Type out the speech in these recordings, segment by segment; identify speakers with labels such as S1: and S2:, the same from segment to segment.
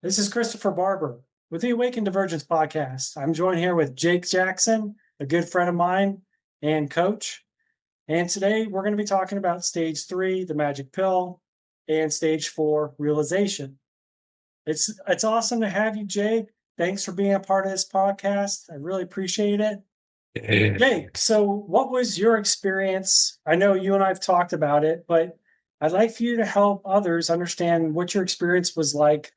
S1: This is Christopher Barber with the Awaken Divergence podcast. I'm joined here with Jake Jackson, a good friend of mine and coach. And today we're going to be talking about stage 3, the magic pill, and stage 4, realization. It's awesome to have you, Jake. Thanks for being a part of this podcast. I really appreciate it. Jake, so what was your experience? I know you and I've talked about it, but I'd like for you to help others understand what your experience was like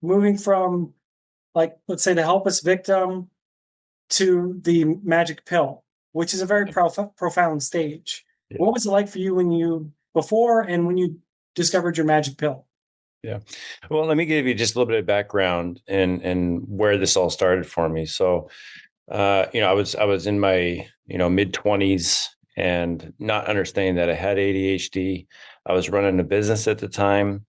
S1: moving from, like, let's say, the helpless victim to the magic pill, which is a very profound stage.
S2: Yeah.
S1: What was it like for you before and when you discovered your magic pill?
S2: Yeah. Well, let me give you just a little bit of background and where this all started for me. So, I was in my, mid-20s and not understanding that I had ADHD. I was running a business at the time.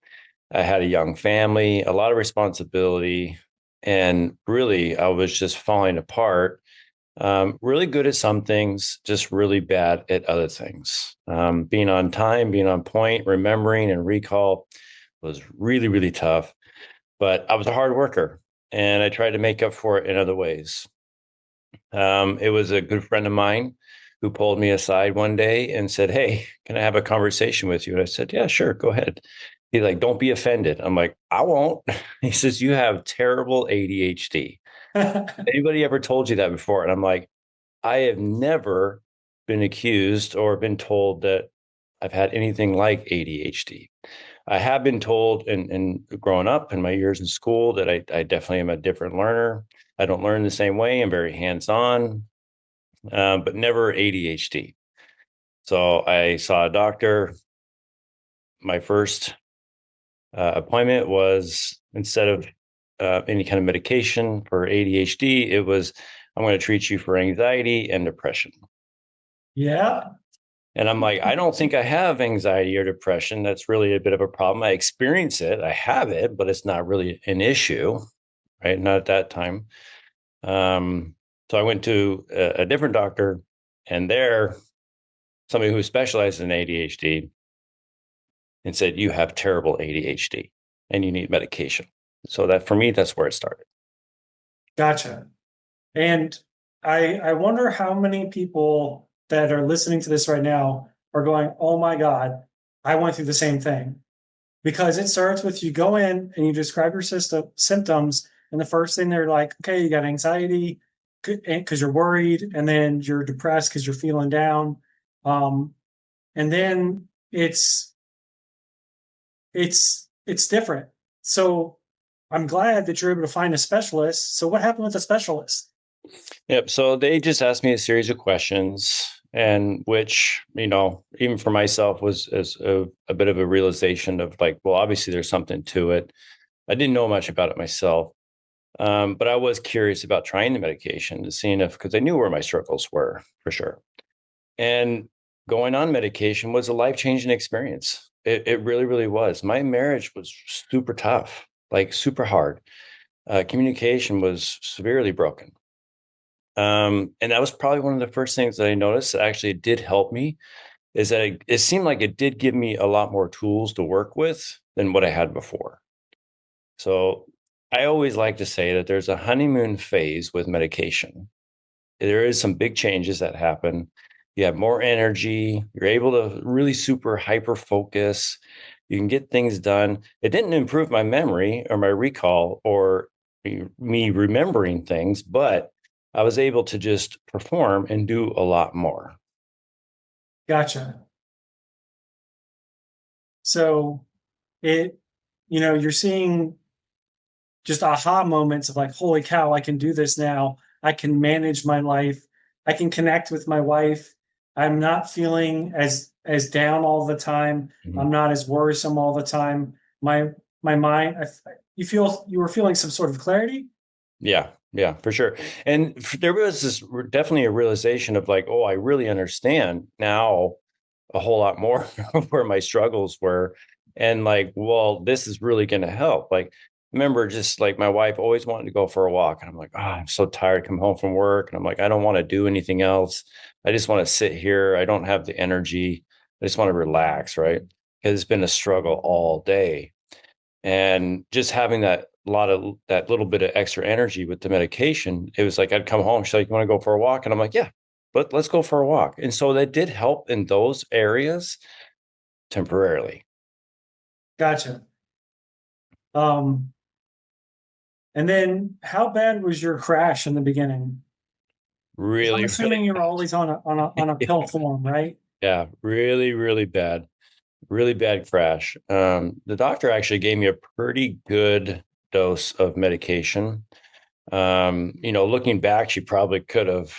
S2: I had a young family, a lot of responsibility, and really I was just falling apart. Really good at some things, just really bad at other things. Being on time, being on point, remembering and recall was really, really tough. But I was a hard worker and I tried to make up for it in other ways. It was a good friend of mine who pulled me aside one day and said, "Hey, can I have a conversation with you?" And I said, "Yeah, sure, go ahead." He's like, "Don't be offended." I'm like, "I won't." He says, "You have terrible ADHD. Anybody ever told you that before?" And I'm like, "I have never been accused or been told that I've had anything like ADHD. I have been told and growing up in my years in school that I definitely am a different learner. I don't learn the same way. I'm very hands-on, but never ADHD. So I saw a doctor. My first appointment was, instead of any kind of medication for ADHD, it was, "I'm going to treat you for anxiety and depression."
S1: Yeah.
S2: And I'm like, "I don't think I have anxiety or depression. That's really a bit of a problem. I experience it. I have it, but it's not really an issue, right? Not at that time." So I went to a different doctor, and there, somebody who specialized in ADHD, and said, "You have terrible ADHD and you need medication." So that, for me, that's where it started.
S1: Gotcha. And I wonder how many people that are listening to this right now are going, "Oh my God, I went through the same thing." Because it starts with, you go in and you describe your symptoms, and the first thing they're like, okay, you got anxiety because you're worried, and then you're depressed because you're feeling down, and then it's different. So I'm glad that you're able to find a specialist. So what happened with the specialist?
S2: Yep. So they just asked me a series of questions, and which, even for myself, was as a bit of a realization of like, well, obviously there's something to it. I didn't know much about it myself. But I was curious about trying the medication to see if, because I knew where my struggles were for sure. And going on medication was a life-changing experience. It really, really was. My marriage was super tough, like super hard. Communication was severely broken. And that was probably one of the first things that I noticed that actually did help me, is that it seemed like it did give me a lot more tools to work with than what I had before. So I always like to say that there's a honeymoon phase with medication. There is some big changes that happen. You have more energy. You're able to really super hyper focus. You can get things done. It didn't improve my memory or my recall or me remembering things, but I was able to just perform and do a lot more.
S1: Gotcha. So it, you're seeing just aha moments of like, holy cow, I can do this now. I can manage my life. I can connect with my wife. I'm not feeling as down all the time.
S2: Mhm.
S1: I'm not as worrisome all the time. My mind, you were feeling some sort of clarity.
S2: Yeah, yeah, for sure. And there was this definitely a realization of like, oh, I really understand now a whole lot more of where my struggles were. And like, well, this is really going to help. Like, remember, just like my wife always wanted to go for a walk. And I'm like, oh, I'm so tired, come home from work. And I'm like, I don't want to do anything else. I just want to sit here. I don't have the energy. I just want to relax, right? Because it's been a struggle all day. And just having that little bit of extra energy with the medication, it was like I'd come home. She's like, "You want to go for a walk?" And I'm like, "Yeah, but let's go for a walk." And so that did help in those areas temporarily.
S1: Gotcha. Um, and then how bad was your crash in the beginning? 'Cause I'm
S2: Really, really,
S1: assuming you were always on a pill form, right?
S2: yeah, really, really bad crash. The doctor actually gave me a pretty good dose of medication. Looking back, she probably could have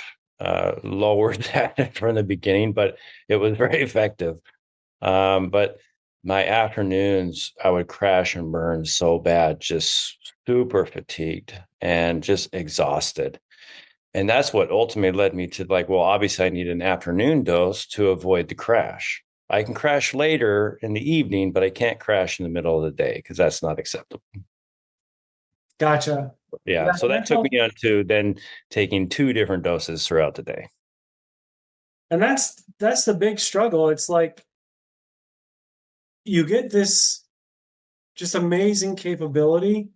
S2: lowered that from the beginning, but it was very effective. But my afternoons, I would crash and burn so bad, just super fatigued and just exhausted. And that's what ultimately led me to like, well, obviously I need an afternoon dose to avoid the crash. I can crash later in the evening, but I can't crash in the middle of the day because that's not acceptable.
S1: Gotcha.
S2: Yeah.
S1: Yeah,
S2: So that took me on to then taking two different doses throughout the day.
S1: and that's the big struggle. It's like you get this just amazing capability,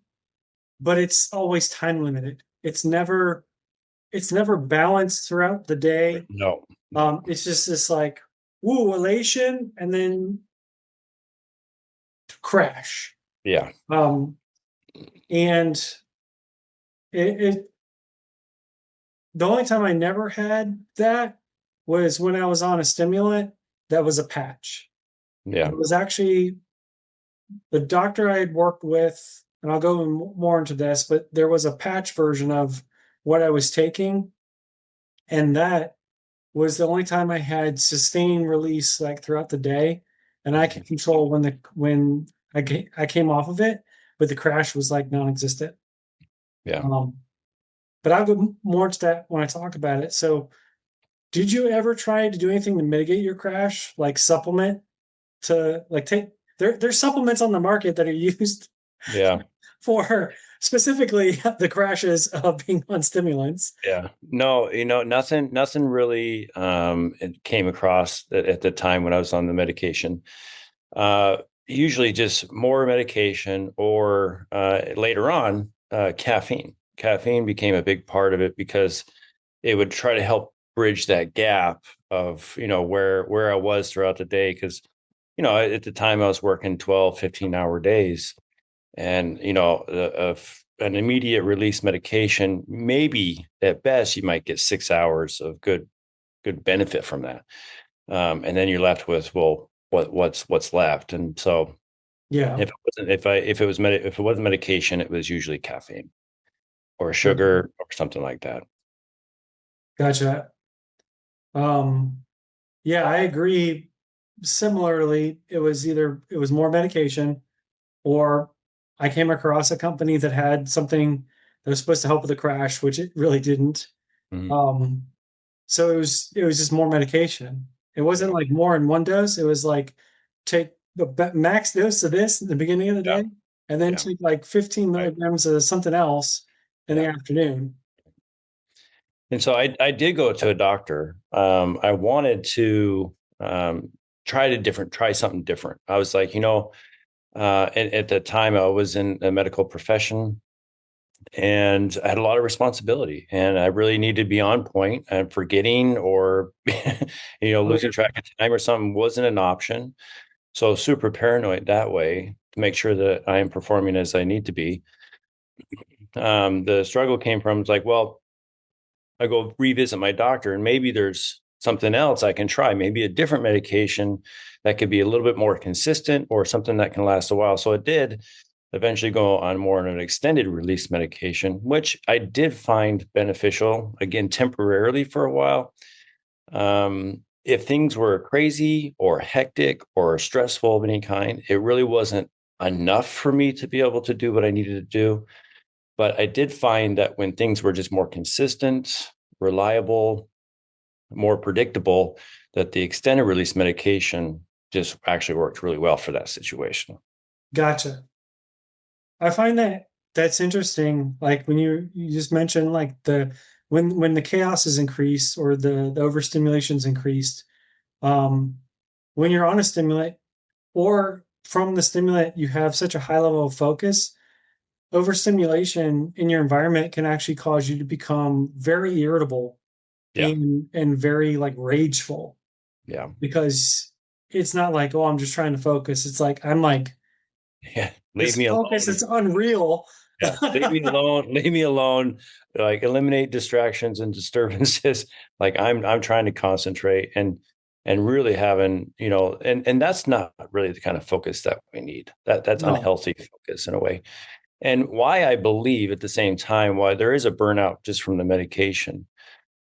S1: but it's always time limited. It's never balanced throughout the day.
S2: No.
S1: It's just this like woo elation and then crash.
S2: Yeah.
S1: Um, and it the only time I never had that was when I was on a stimulant that was a patch.
S2: Yeah.
S1: It was actually the doctor I had worked with, and I'll go more into this, but there was a patch version of what I was taking, and that was the only time I had sustained release like throughout the day, and I could control when I came off of it, but the crash was like non-existent.
S2: Yeah.
S1: Um, but I'll go more into that when I talk about it. So, did you ever try to do anything to mitigate your crash, like supplement to like take? There's supplements on the market that are used
S2: Yeah.
S1: for specifically the crashes of being on stimulants.
S2: Yeah. No, nothing really it came across at the time when I was on the medication. Uh Usually just more medication or later on caffeine. Caffeine became a big part of it because it would try to help bridge that gap of, where I was throughout the day because at the time I was working 12, 15-hour days and an immediate release medication, maybe at best you might get 6 hours of good benefit from that, and then you're left with, well, what's left. And so
S1: Yeah,
S2: if it wasn't medication, it was usually caffeine or sugar or something like that.
S1: gotcha. Um, yeah, I agree. Similarly, it was more medication, or I came across a company that had something that was supposed to help with the crash, which it really didn't.
S2: Mhm.
S1: Um, so it was just more medication. It wasn't
S2: Yeah,
S1: like more in one dose. It was like take the max dose of this at the beginning of the
S2: yeah,
S1: day, and then
S2: yeah,
S1: take like 15
S2: right,
S1: milligrams of something else in the
S2: yeah.
S1: afternoon.
S2: And so I did go to a doctor. I wanted to try something different. I was like, at the time I was in a medical profession and I had a lot of responsibility and I really needed to be on point, and forgetting or losing track of time or something wasn't an option. So super paranoid that way to make sure that I am performing as I need to be. The struggle came from, it's like, well, I go revisit my doctor and maybe there's something else I can try, maybe a different medication that could be a little bit more consistent or something that can last a while. So it did eventually go on more on an extended release medication, which I did find beneficial, again, temporarily for a while. If things were crazy or hectic or stressful of any kind, it really wasn't enough for me to be able to do what I needed to do. But I did find that when things were just more consistent, reliable, more predictable, that the extended release medication just actually worked really well for that situation.
S1: Gotcha. I find that's interesting. Like when you just mentioned like when the chaos is increased or the overstimulation is increased, um, when you're on a stimulant, or from the stimulant, you have such a high level of focus. Overstimulation in your environment can actually cause you to become very irritable
S2: Yeah.
S1: and very like rageful
S2: Yeah.
S1: because it's not like, oh, I'm just trying to focus. It's like I'm like
S2: Yeah. Leave
S1: this
S2: me
S1: focus
S2: alone.
S1: is unreal.
S2: Yeah. Leave me alone. Leave me alone. Like eliminate distractions and disturbances. Like I'm trying to concentrate and really having, and that's not really the kind of focus that we need. That's
S1: No.
S2: unhealthy focus in a way. And why I believe at the same time why there is a burnout just from the medication.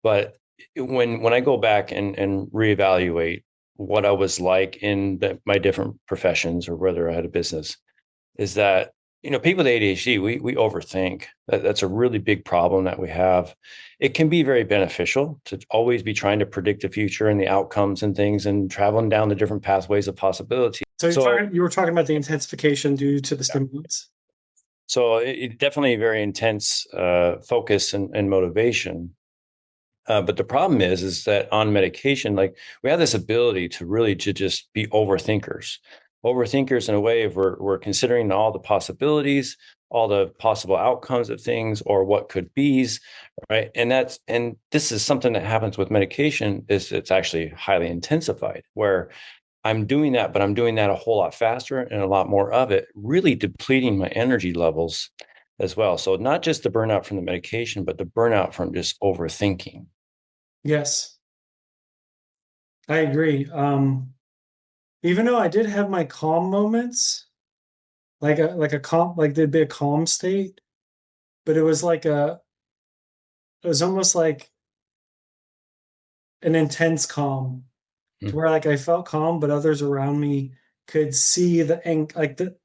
S2: But when I go back and reevaluate what I was like in my different professions or whether I had a business, is that people with ADHD we overthink. That's a really big problem that we have. It can be very beneficial to always be trying to predict the future and the outcomes and things and traveling down the different pathways of possibility.
S1: So
S2: So
S1: you were talking about the intensification due to the stimulants.
S2: so it definitely very intense focus and motivation. But the problem is that on medication, like we have this ability to really to just be overthinkers in a way of we're considering all the possibilities, all the possible outcomes of things, or what could be's, right? And this is something that happens with medication is it's actually highly intensified where I'm doing that, but I'm doing that a whole lot faster and a lot more of it, really depleting my energy levels as well. So not just the burnout from the medication, but the burnout from just overthinking.
S1: Yes, I agree. Even though I did have my calm moments, like a calm, like there'd be a calm state, but it was almost like an intense calm to
S2: Mm.
S1: where like I felt calm, but others around me could see like the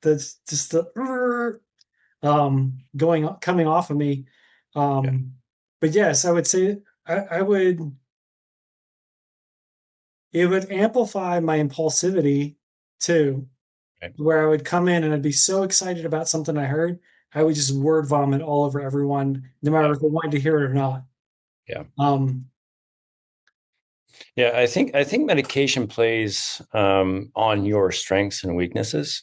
S1: just the going coming off of me.
S2: Yeah.
S1: Um, but yes, I would say I would it would amplify my impulsivity too,
S2: Right.
S1: where I would come in and I'd be so excited about something I heard, I would just word vomit all over everyone, no matter
S2: Yeah.
S1: if they wanted to hear it or not.
S2: Yeah.
S1: Um,
S2: Yeah. I think medication plays on your strengths and weaknesses.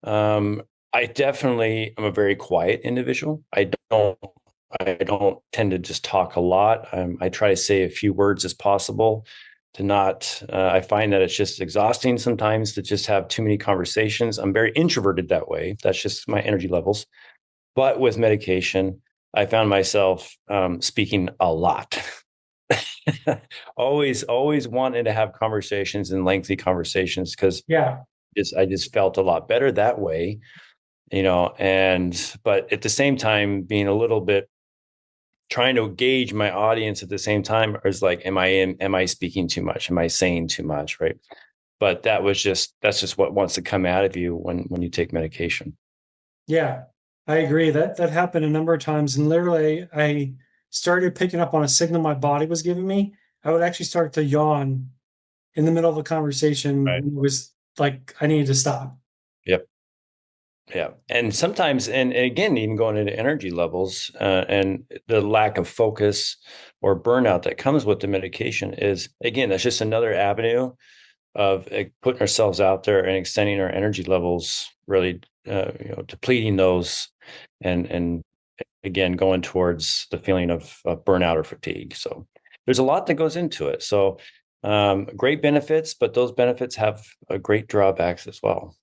S2: Um, I definitely am a very quiet individual. I don't tend to just talk a lot. I try to say a few words as possible to not, I find that it's just exhausting sometimes to just have too many conversations. I'm very introverted that way. That's just my energy levels. But with medication, I found myself speaking a lot. always wanting to have conversations and lengthy conversations because
S1: yeah,
S2: I just felt a lot better that way, and but at the same time being a little bit trying to gauge my audience at the same time is like, am I speaking too much? Am I saying too much? Right. But that's just what wants to come out of you when you take medication.
S1: yeah, I agree. That happened a number of times, and literally, I started picking up on a signal my body was giving me. I would actually start to yawn in the middle of a conversation.
S2: Right.
S1: It was like I needed to stop.
S2: Yep. Yeah. And sometimes, and again, even going into energy levels and the lack of focus or burnout that comes with the medication is, again, that's just another avenue of putting ourselves out there and extending our energy levels, really, depleting those and again, going towards the feeling of burnout or fatigue. So there's a lot that goes into it. So great benefits, but those benefits have great drawbacks as well.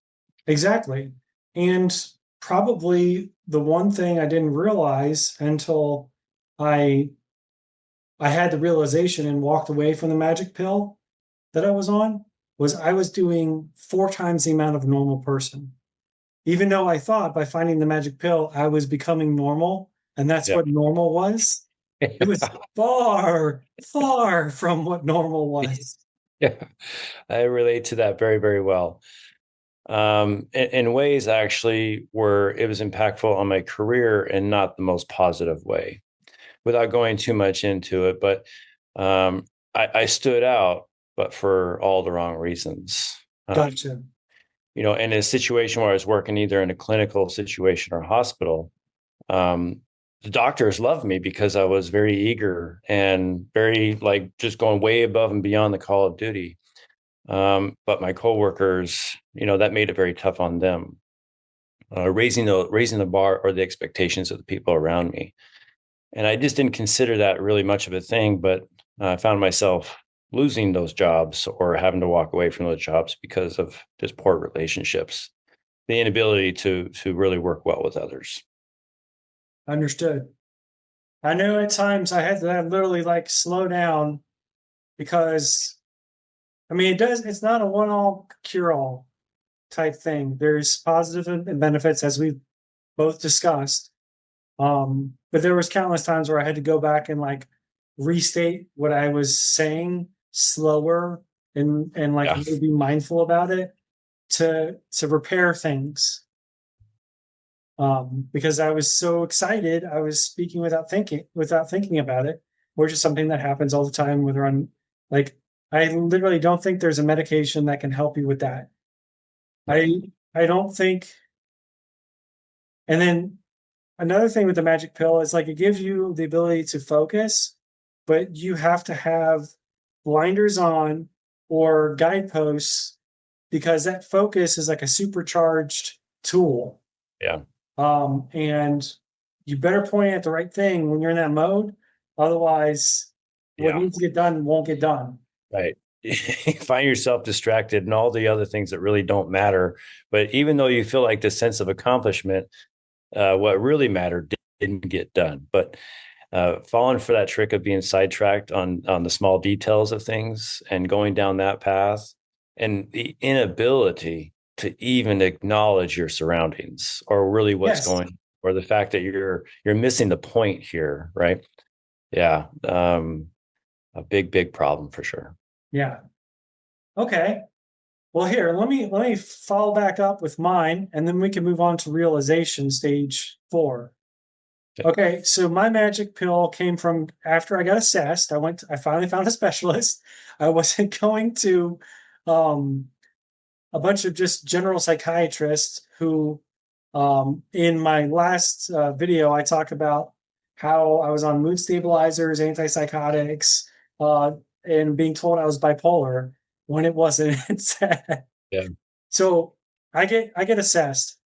S1: Exactly. And probably the one thing I didn't realize until I I had the realization and walked away from the magic pill that I was on was I was doing 4 times the amount of a normal person. Even though I thought by finding the magic pill I was becoming normal and that's
S2: Yeah.
S1: what normal was, it was far, far from what normal was.
S2: Yeah. I relate to that very, very well. In ways actually where it was impactful on my career and not the most positive way, without going too much into it. But I stood out, but for all the wrong reasons.
S1: Gotcha.
S2: In a situation where I was working either in a clinical situation or hospital, um, the doctors loved me because I was very eager and very like just going way above and beyond the call of duty. But my coworkers, that made it very tough on them, raising the bar or the expectations of the people around me. And I just didn't consider that really much of a thing, but I found myself losing those jobs or having to walk away from those jobs because of just poor relationships, the inability to really work well with others.
S1: Understood. I know at times I had to literally like slow down because I mean it's not a one all cure all type thing. There's positive and benefits as we've both discussed. But there was countless times where I had to go back and like restate what I was saying slower and like
S2: Yeah.
S1: really be mindful about it to repair things. Because I was so excited, I was speaking without thinking about it, which is something that happens all the time. Whether I'm like, I literally don't think there's a medication that can help you with that. I I don't think. And then another thing with the magic pill is like it gives you the ability to focus, but you have to have blinders on or guideposts because that focus is like a supercharged tool.
S2: Yeah.
S1: And you better point at the right thing when you're in that mode. Otherwise, what
S2: Yeah.
S1: needs to get done won't get done.
S2: Right. Find yourself distracted and all the other things that really don't matter. But even though you feel like this sense of accomplishment, what really mattered didn't get done. But falling for that trick of being sidetracked on the small details of things and going down that path, and the inability to even acknowledge your surroundings or really what's
S1: Yes.
S2: going, or the fact that you're missing the point here, right? Yeah. A big problem for sure.
S1: Yeah. Okay. Well, here, let me follow back up with mine, and then we can move on to realization stage 4.
S2: Okay.
S1: Okay, so my magic pill came from after I got assessed. I finally found a specialist. I wasn't going to um, a bunch of just general psychiatrists who, in my last video, I talk about how I was on mood stabilizers, antipsychotics, uh, and being told I was bipolar when it wasn't.
S2: Yeah.
S1: So I get assessed,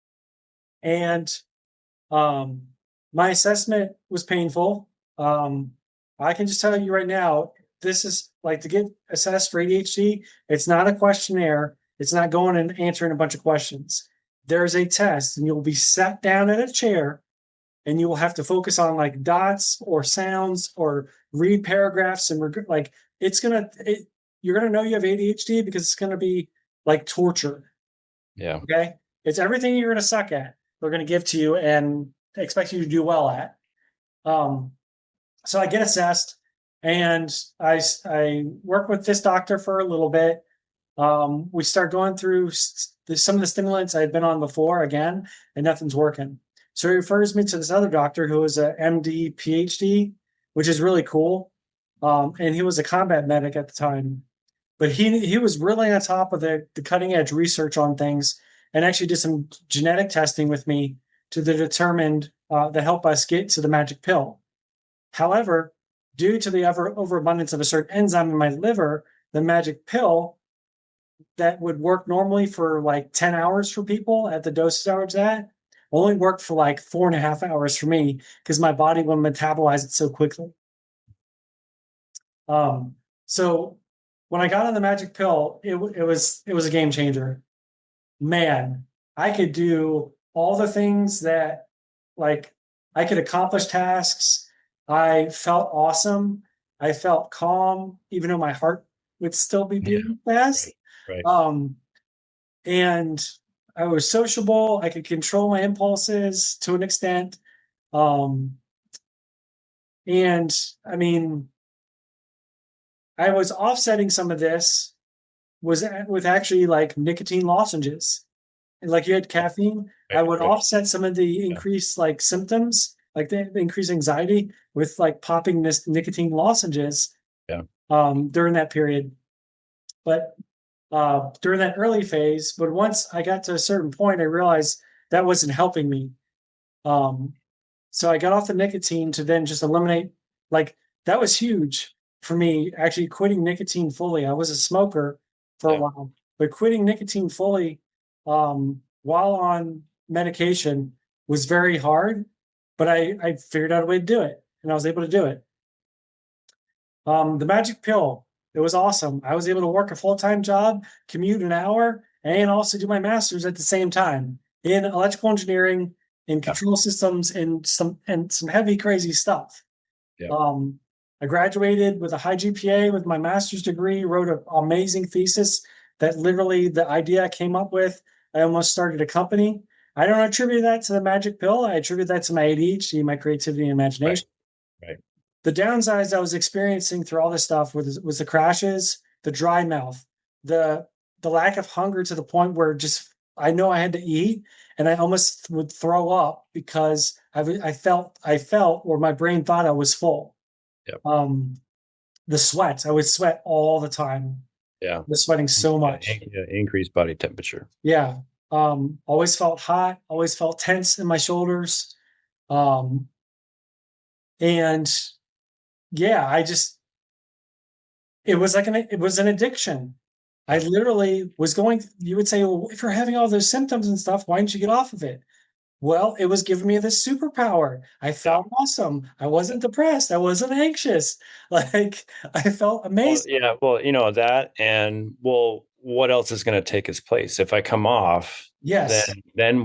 S1: and um, my assessment was painful. Um, I can just tell you right now, this is like to get assessed for ADHD. It's not a questionnaire. It's not going and answering a bunch of questions. There's a test, and you'll be sat down in a chair, and you will have to focus on like dots or sounds or read paragraphs and like you're gonna know you have ADHD because it's gonna be like torture.
S2: Yeah.
S1: Okay. It's everything you're going to suck at. They're going to give to you and expect you to do well at. Um, so I get assessed and I work with this doctor for a little bit. We start going through some of the stimulants I had been on before again, and nothing's working. So he refers me to this other doctor who is a MD, PhD, which is really cool. And he was a combat medic at the time, but he was really on top of the cutting edge research on things, and actually did some genetic testing with me to the determined that help us get to the magic pill. However, due to the overabundance of a certain enzyme in my liver, the magic pill that would work normally for like 10 hours for people at the dosage I was at only worked for like 4.5 hours for me because my body will metabolize it so quickly. Um, so when I got on the magic pill, it was a game changer. Man, I could do all the things that like I could accomplish tasks. I felt awesome. I felt calm, even though my heart would still be
S2: Yeah.
S1: beating fast.
S2: Right. Right.
S1: Um, and I was sociable. I could control my impulses to an extent. Um, and I mean, I was offsetting some of this was with actually like nicotine lozenges. And like you had caffeine, I
S2: Right.
S1: would
S2: Right.
S1: offset some of the
S2: Yeah.
S1: increased like symptoms, like the increased anxiety with like popping this nicotine lozenges
S2: Yeah.
S1: during that period. But during that early phase, but once I got to a certain point, I realized that wasn't helping me. Um, so I got off the nicotine to then just eliminate, like, that was huge for me, actually quitting nicotine fully. I was a smoker, for a
S2: Yeah.
S1: while. But quitting nicotine fully while on medication was very hard, but I figured out a way to do it, and I was able to do it. The magic pill, it was awesome. I was able to work a full-time job, commute an hour, and also do my master's at the same time in electrical engineering, in
S2: Yeah.
S1: control systems, and some heavy, crazy stuff.
S2: Yeah.
S1: I graduated with a high GPA with my master's degree, wrote an amazing thesis that literally the idea I came up with, I almost started a company. I don't attribute that to the magic pill. I attribute that to my ADHD, my creativity and
S2: Right.
S1: imagination.
S2: Right.
S1: The downsides I was experiencing through all this stuff was the crashes, the dry mouth, the the lack of hunger to the point where just I know I had to eat and I almost would throw up because I felt or my brain thought I was full.
S2: Yep.
S1: The sweats, I would sweat all the time.
S2: Yeah.
S1: I was sweating so
S2: Yeah.
S1: much.
S2: Increased body temperature.
S1: Yeah. Always felt hot, always felt tense in my shoulders. Um, and yeah, it was an addiction. I
S2: Yeah.
S1: literally was going, you would say, well, if you're having all those symptoms and stuff, why didn't you get off of it? Well, it was giving me this superpower. I
S2: Yeah.
S1: felt awesome. I wasn't depressed. I wasn't anxious. Like I felt
S2: Well,
S1: amazing.
S2: yeah. Well, that, and well, what else is going to take its place if I come off? Then,
S1: Yes.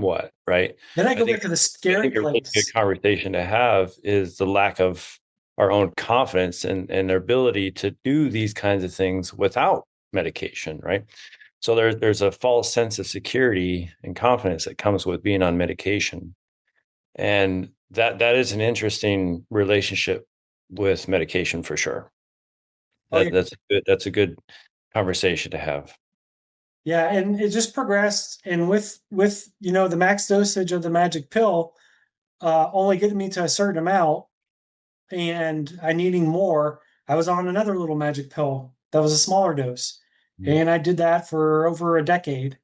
S2: what? Right.
S1: Then I
S2: I
S1: go
S2: think
S1: back to the
S2: I
S1: scary
S2: think a really good
S1: place.
S2: conversation to have is the lack of our own confidence and their ability to do these kinds of things without medication, right? So there's a false sense of security and confidence that comes with being on medication, and that is an interesting relationship with medication for sure.
S1: Oh yeah.
S2: That's a good conversation to have.
S1: Yeah, and it just progressed. And with the max dosage of the magic pill, only getting me to a certain amount, and I needing more, I was on another little magic pill that was a smaller dose,
S2: Mhm.
S1: and I did that for over a decade.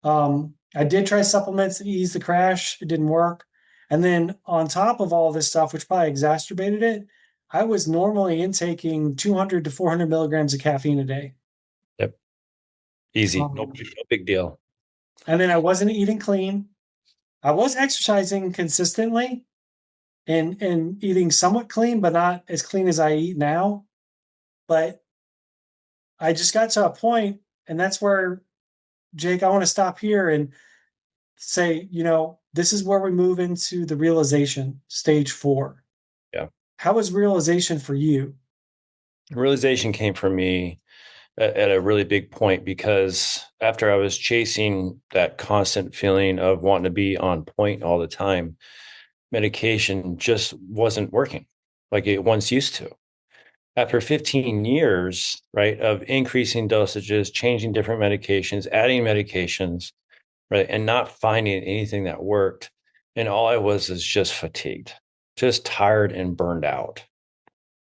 S1: I did try supplements to ease the crash. It didn't work. And then on top of all this stuff, which probably exacerbated it, I was normally intaking 200 to 400 milligrams of caffeine a day.
S2: Yep, easy,
S1: Um,
S2: no big deal.
S1: and then I wasn't eating clean. I was exercising consistently and eating somewhat clean, but not as clean as I eat now. But I just got to a point, and that's where, Jake, I want to stop here and say, this is where we move into the realization, stage 4.
S2: Yeah,
S1: How was realization for you?
S2: realization came for me at a really big point, because after I was chasing that constant feeling of wanting to be on point all the time, medication just wasn't working like it once used to. After 15 years, right, of increasing dosages, changing different medications, adding medications, right, and not finding anything that worked, and all I was is just fatigued, just tired and burned out.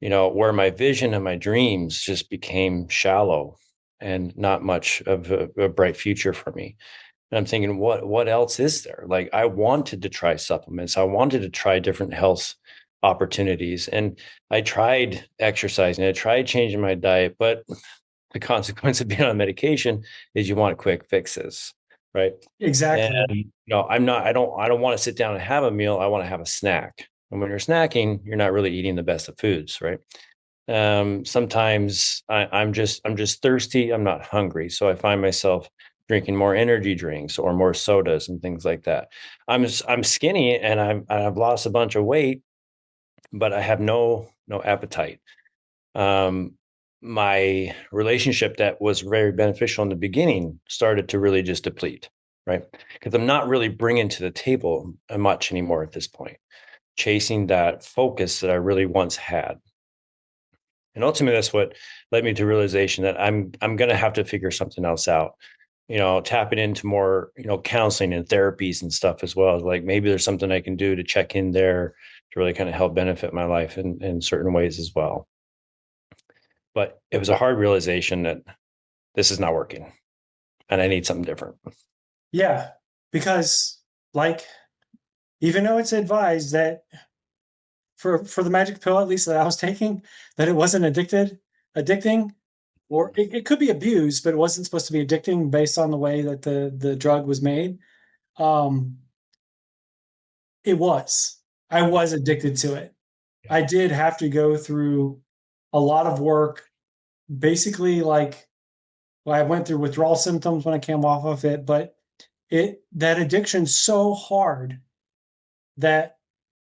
S2: Where my vision and my dreams just became shallow and not much of a bright future for me. And I'm thinking, what else is there? Like, I wanted to try supplements. I wanted to try different health opportunities. And I tried exercising, I tried changing my diet, but the consequence of being on medication is you want quick fixes, right? And
S1: Exactly.
S2: I don't want to sit down and have a meal. I want to have a snack. And when you're snacking, you're not really eating the best of foods, right? Sometimes I'm just thirsty. I'm not hungry, so I find myself drinking more energy drinks or more sodas and things like that. I'm skinny and I've lost a bunch of weight, but I have no appetite. Um, my relationship that was very beneficial in the beginning started to really just deplete, right? Because I'm not really bringing to the table much anymore at this point, chasing that focus that I really once had. And ultimately, that's what led me to realization that I'm going to have to figure something else out. Tapping into more, counseling and therapies and stuff as well. Like, maybe there's something I can do to check in there to really kind of help benefit my life in certain ways as well. But it was a hard realization that this is not working and I need something different.
S1: Yeah, because like even though it's advised that for the magic pill, at least that I was taking, that it wasn't addicting, or it could be abused, but it wasn't supposed to be addicting based on the way that the drug was made. Um, it was. I was addicted to it.
S2: Yeah.
S1: I did have to go through a lot of work, basically like well, I went through withdrawal symptoms when I came off of it, but that addiction's so hard that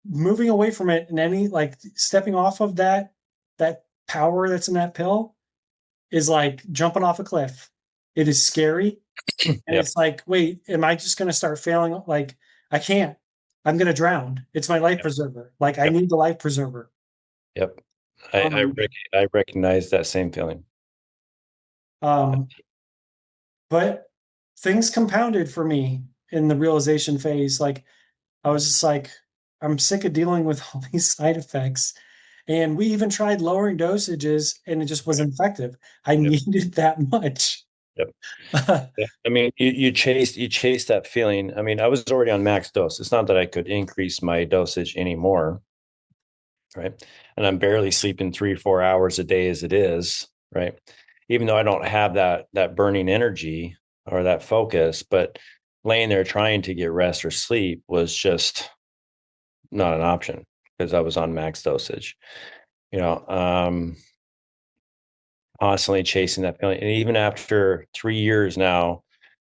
S1: moving away from it and any like stepping off of that power that's in that pill is like jumping off a cliff. It is scary. And
S2: Yep.
S1: it's like, wait, am I just going to start failing? Like, I can't. I'm going to drown. It's my life
S2: Yep.
S1: preserver. Like, I
S2: Yep.
S1: need the life preserver.
S2: Yep.
S1: Um,
S2: I recognize that same feeling.
S1: um, but things compounded for me in the realization phase. Like, I was just like, I'm sick of dealing with all these side effects. And we even tried lowering dosages and it just wasn't effective. I
S2: Yep.
S1: needed that much.
S2: Yep. Yeah. I mean, you chase that feeling. I mean, I was already on max dose. It's not that I could increase my dosage anymore, right? And I'm barely sleeping 3 or 4 hours a day as it is, right? Even though I don't have that burning energy or that focus, but laying there trying to get rest or sleep was just not an option because I was on max dosage. You know, constantly chasing that feeling. And even after 3 years now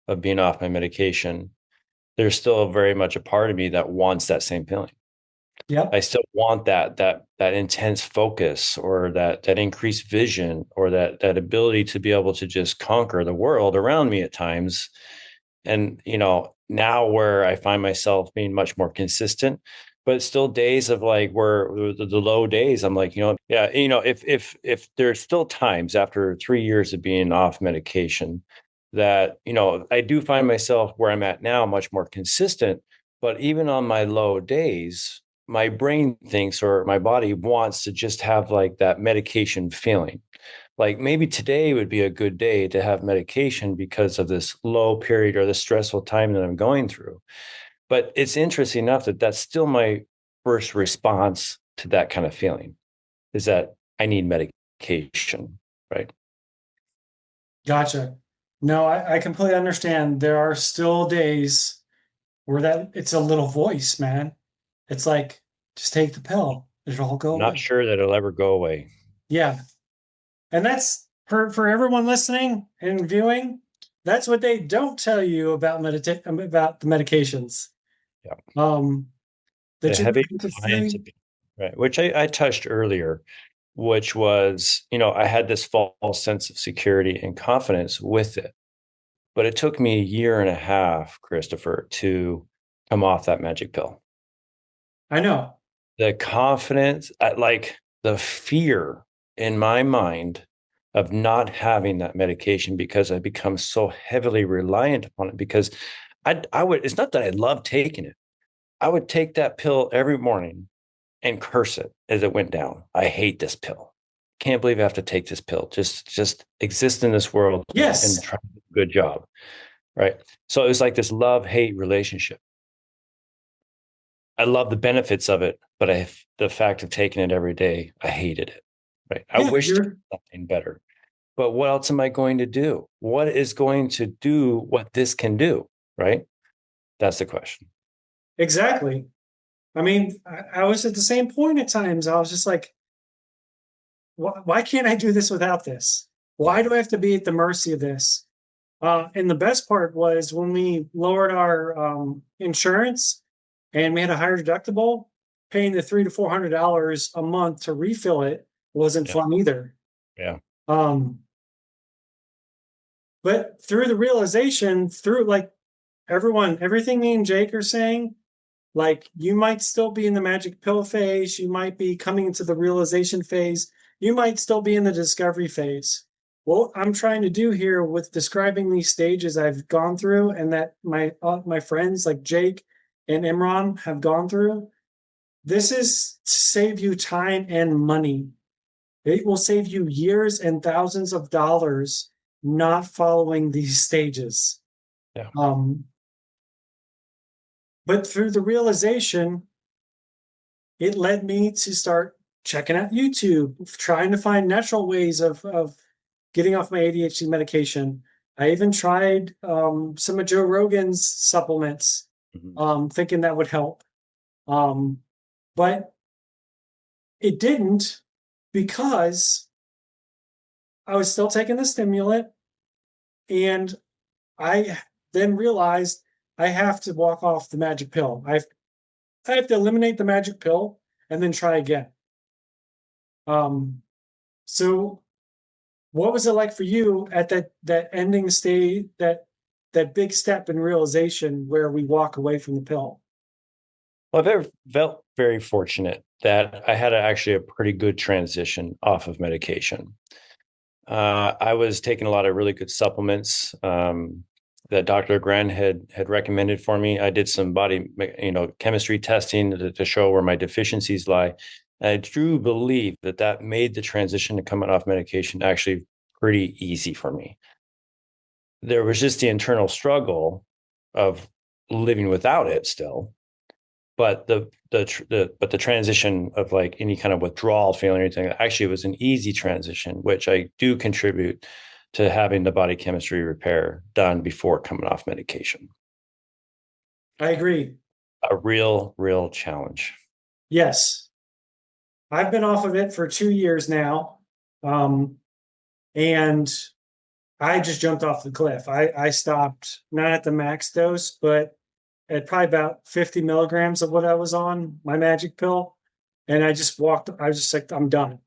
S2: of being off my medication, there's still very much a part of me that wants that same feeling. I
S1: Yep.
S2: still want that intense focus or that increased vision or that ability to be able to just conquer the world around me at times. And now where I find myself being much more consistent, but still days of like where the low days, I'm like, yeah, if there's still times after 3 years of being off medication that I do find myself where I'm at now much more consistent, but even on my low days, my brain thinks or my body wants to just have like that medication feeling. Like maybe today would be a good day to have medication because of this low period or the stressful time that I'm going through. But it's interesting enough that that's still my first response to that kind of feeling is that I need medication, right?
S1: Gotcha. No, I completely understand. There are still days where that it's a little voice, man. It's like, just take the pill. It'll all go
S2: Not
S1: away.
S2: sure that it'll ever go away.
S1: Yeah. And that's for everyone listening and viewing, that's what they don't tell you about about the medications.
S2: Yeah.
S1: Um,
S2: The
S1: that you're
S2: heavy
S1: going to
S2: reliance,
S1: feel.
S2: right? Which I touched earlier, which was, I had this false sense of security and confidence with it. But it took me a year and a half, Christopher, to come off that magic pill.
S1: I know.
S2: The confidence, like the fear in my mind of not having that medication because I become so heavily reliant upon it. Because I would, it's not that I love taking it. I would take that pill every morning and curse it as it went down. I hate this pill. Can't believe I have to take this pill. Just exist in this world and
S1: Yes,
S2: try to do a good job. Right. So it was like this love-hate relationship. I love the benefits of it, but the fact of taking it every day, I hated it. Right. I
S1: yeah,
S2: wished
S1: you're
S2: something better. But what else am I going to do? What is going to do what this can do? Right. That's the question.
S1: exactly. I mean, I was at the same point at times. I was just like, why can't I do this without this?
S2: Yeah.
S1: Why do I have to be at the mercy of this? And the best part was when we lowered our insurance and we had a higher deductible, paying the $300 to $400 a month to refill it wasn't
S2: Yeah.
S1: fun either.
S2: Yeah.
S1: Um, but through the realization, through like everything me and Jake are saying, like you might still be in the magic pill phase, you might be coming into the realization phase, you might still be in the discovery phase. What I'm trying to do here with describing these stages I've gone through and that my friends like Jake and Imran have gone through, this is to save you time and money. It will save you years and thousands of dollars not following these stages.
S2: Yeah.
S1: Um, but through the realization, it led me to start checking out YouTube, trying to find natural ways of getting off my ADHD medication. I even tried some of Joe Rogan's supplements, thinking that would help. But it didn't, because I was still taking the stimulant, and I then realized I have to walk off the magic pill. I have to eliminate the magic pill and then try again. So what was it like for you at that ending stage, that big step in realization where we walk away from the pill?
S2: Well, felt very fortunate that I had actually a pretty good transition off of medication. I was taking a lot of really good supplements that Dr. Gran had recommended for me. I did some body, chemistry testing to show where my deficiencies lie. And I do believe that made the transition to coming off medication actually pretty easy for me. There was just the internal struggle of living without it still, but the transition of like any kind of withdrawal feeling or anything, actually it was an easy transition, which I do contribute to having the body chemistry repair done before coming off medication.
S1: I agree.
S2: A real challenge.
S1: Yes. I've been off of it for 2 years now. And I just jumped off the cliff. I stopped not at the max dose, but at probably about 50 milligrams of what I was on, my magic pill. And I just walked, I was just like, I'm done.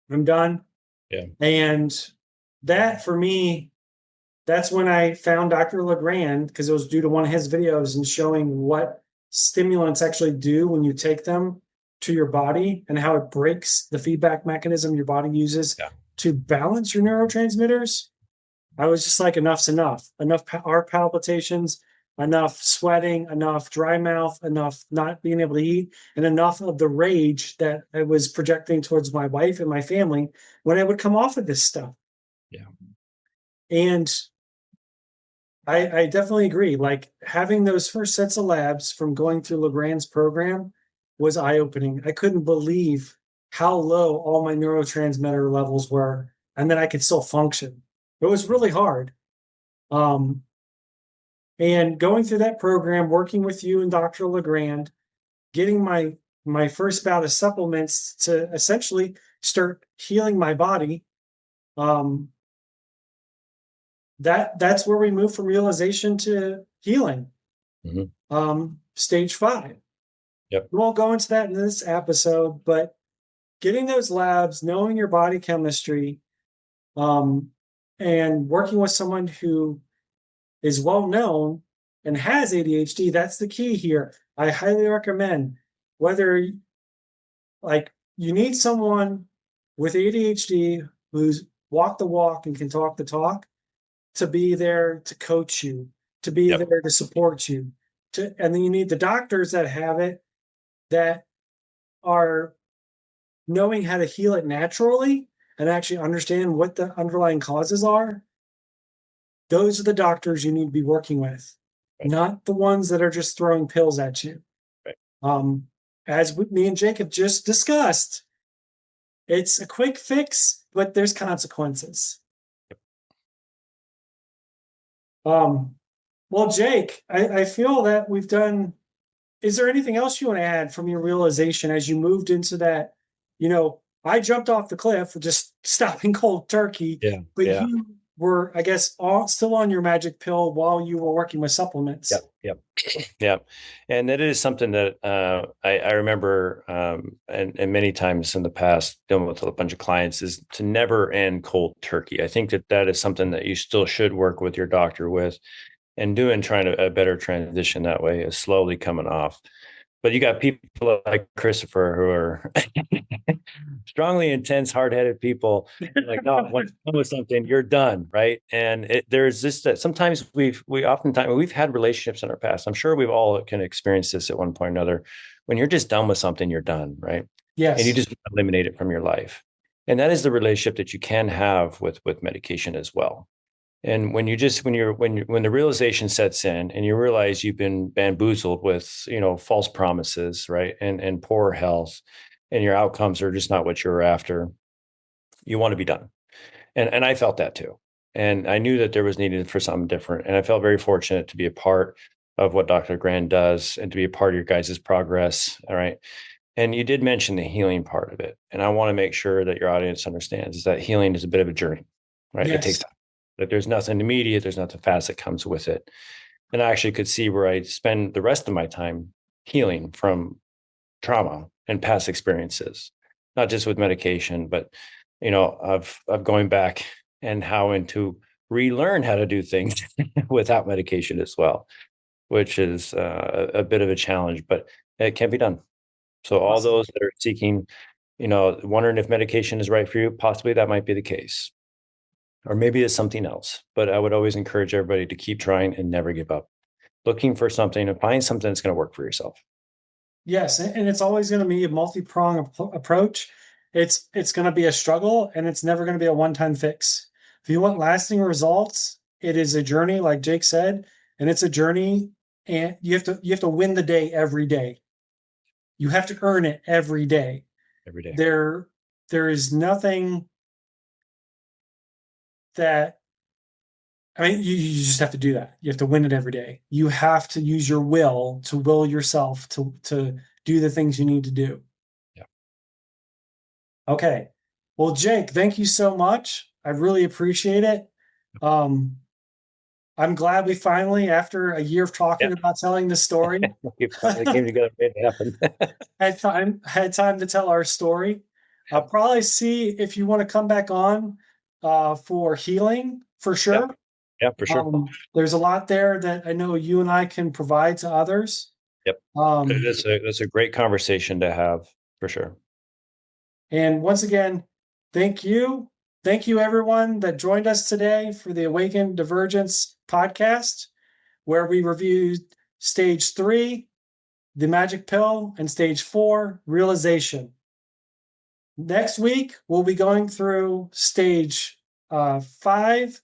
S1: I'm done.
S2: Yeah.
S1: And that for me, that's when I found Dr. Legrand, because it was due to one of his videos and showing what stimulants actually do when you take them to your body and how it breaks the feedback mechanism your body uses to balance your neurotransmitters. I was just like, enough's enough. Enough heart palpitations, enough sweating, enough dry mouth, enough not being able to eat, and enough of the rage that I was projecting towards my wife and my family when I would come off of this stuff.
S2: Yeah.
S1: And I definitely agree. Like, having those first sets of labs from going through Legrand's program was eye-opening. I couldn't believe how low all my neurotransmitter levels were, and that I could still function. It was really hard. And going through that program, working with you and Dr. Legrand, getting my first bout of supplements to essentially start healing my body, that's where we move from realization to healing. Stage 5.
S2: Yep.
S1: We won't go into that in this episode, but getting those labs, knowing your body chemistry, and working with someone who is well known and has ADHD, that's the key here. I highly recommend, whether like you need someone with ADHD who's walked the walk and can talk the talk, to be there to coach you, to be there to support you. And then you need the doctors that have it, that are knowing how to heal it naturally and actually understand what the underlying causes are. Those are the doctors you need to be working with, not the ones that are just throwing pills at you. As me and Jake have just discussed, it's a quick fix, but there's consequences. Well, Jake, I feel that we've done. Is there anything else you want to add from your realization as you moved into that? I jumped off the cliff, just stopping cold turkey. But you were, I guess, still on your magic pill while you were working with supplements.
S2: Yep. And that is something that I remember, and many times in the past dealing with a bunch of clients, is to never end cold turkey. I think that is something that you still should work with your doctor with, and trying a better transition that way, is slowly coming off. But you got people like Christopher who are strongly intense, hard-headed people. Like, no, once you're done with something, you're done, right? And there's this that sometimes oftentimes we've had relationships in our past. I'm sure we've all can experience this at one point or another. When you're just done with something, you're done, right?
S1: Yes.
S2: And you just eliminate it from your life. And that is the relationship that you can have with medication as well. And when the realization sets in and you realize you've been bamboozled with, false promises, right? And poor health, and your outcomes are just not what you're after, you want to be done. And I felt that too. And I knew that there was needed for something different. And I felt very fortunate to be a part of what Dr. Grand does and to be a part of your guys' progress. All right. And you did mention the healing part of it. And I want to make sure that your audience understands is that healing is a bit of a journey, right? It takes
S1: Yes.
S2: time. Like there's nothing immediate, there's nothing fast that comes with it. And I actually could see where I spend the rest of my time healing from trauma and past experiences, not just with medication, but of going back and how to relearn how to do things without medication as well, which is a bit of a challenge, but it can be done. So all
S1: Awesome.
S2: those that are seeking, wondering if medication is right for you, possibly that might be the case. Or maybe it's something else. But I would always encourage everybody to keep trying and never give up. Looking for something and find something that's going to work for yourself.
S1: Yes, and it's always going to be a multi-pronged approach. It's going to be a struggle, and it's never going to be a one-time fix. If you want lasting results, it is a journey, like Jake said, and it's a journey, and you have to win the day every day. You have to earn it every day.
S2: Every day.
S1: There is nothing that you just have to do that. You have to win it every day. You have to use your will to will yourself to do the things you need to do.
S2: Yeah.
S1: Okay. Well, Jake, thank you so much. I really appreciate it. I'm glad we finally, after a year of talking about telling the story,
S2: We finally came together and made it happen.
S1: had time to tell our story. I'll probably see if you want to come back on for healing for sure.
S2: Yeah, for sure.
S1: There's a lot there that I know you and I can provide to others.
S2: Yep.
S1: Um,
S2: That's a great conversation to have for sure.
S1: and once again, thank you. Thank you, everyone that joined us today for the Awaken Divergence podcast, where we reviewed stage 3, the magic pill, and stage 4, realization. Next week, we'll be going through stage 5,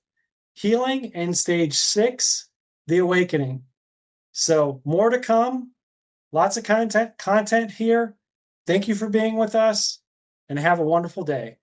S1: healing, and stage 6, the awakening. So more to come. Lots of content here. Thank you for being with us, and have a wonderful day.